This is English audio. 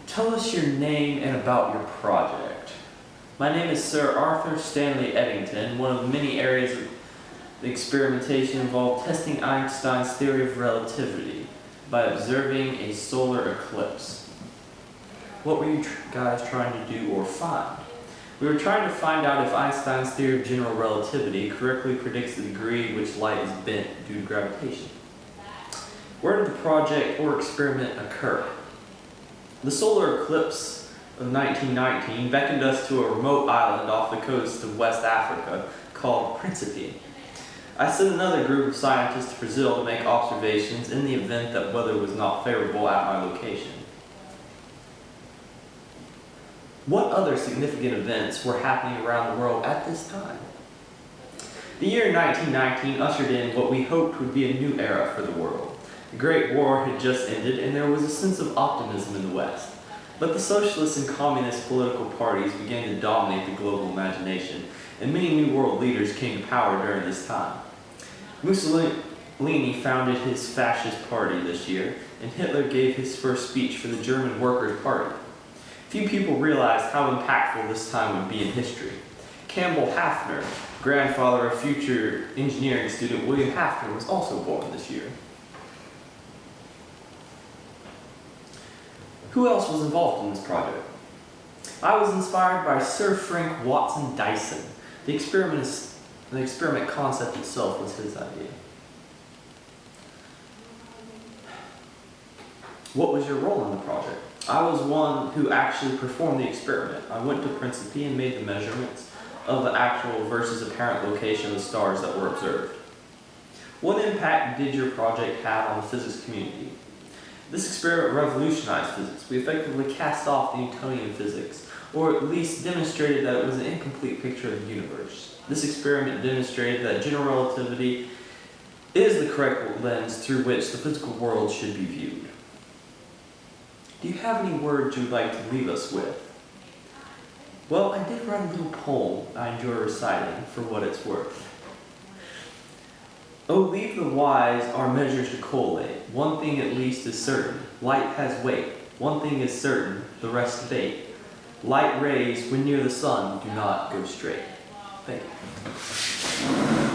Tell us your name and about your project. My name is Sir Arthur Stanley Eddington. One of the many areas of the experimentation involved testing Einstein's theory of relativity by observing a solar eclipse. What were you guys trying to do or find? We were trying to find out if Einstein's theory of general relativity correctly predicts the degree which light is bent due to gravitation. Where did the project or experiment occur? The solar eclipse of 1919 beckoned us to a remote island off the coast of West Africa called Principe. I sent another group of scientists to Brazil to make observations in the event that weather was not favorable at my location. What other significant events were happening around the world at this time? The year 1919 ushered in what we hoped would be a new era for the world. The Great War had just ended and there was a sense of optimism in the West. But the socialist and communist political parties began to dominate the global imagination, and many new world leaders came to power during this time. Mussolini founded his fascist party this year, and Hitler gave his first speech for the German Workers' Party. Few people realized how impactful this time would be in history. Campbell Haffner, grandfather of future engineering student William Haffner, was also born this year. Who else was involved in this project? I was inspired by Sir Frank Watson Dyson. The experiment concept itself was his idea. What was your role in the project? I was one who actually performed the experiment. I went to Principe and made the measurements of the actual versus apparent location of the stars that were observed. What impact did your project have on the physics community? This experiment revolutionized physics. We effectively cast off the Newtonian physics, or at least demonstrated that it was an incomplete picture of the universe. This experiment demonstrated that general relativity is the correct lens through which the physical world should be viewed. Do you have any words you'd like to leave us with? Well, I did write a little poem I enjoy reciting for what it's worth. Oh, leave the wise our measures to collate. One thing at least is certain, light has weight. One thing is certain, the rest debate. Light rays, when near the sun, do not go straight. Thank you.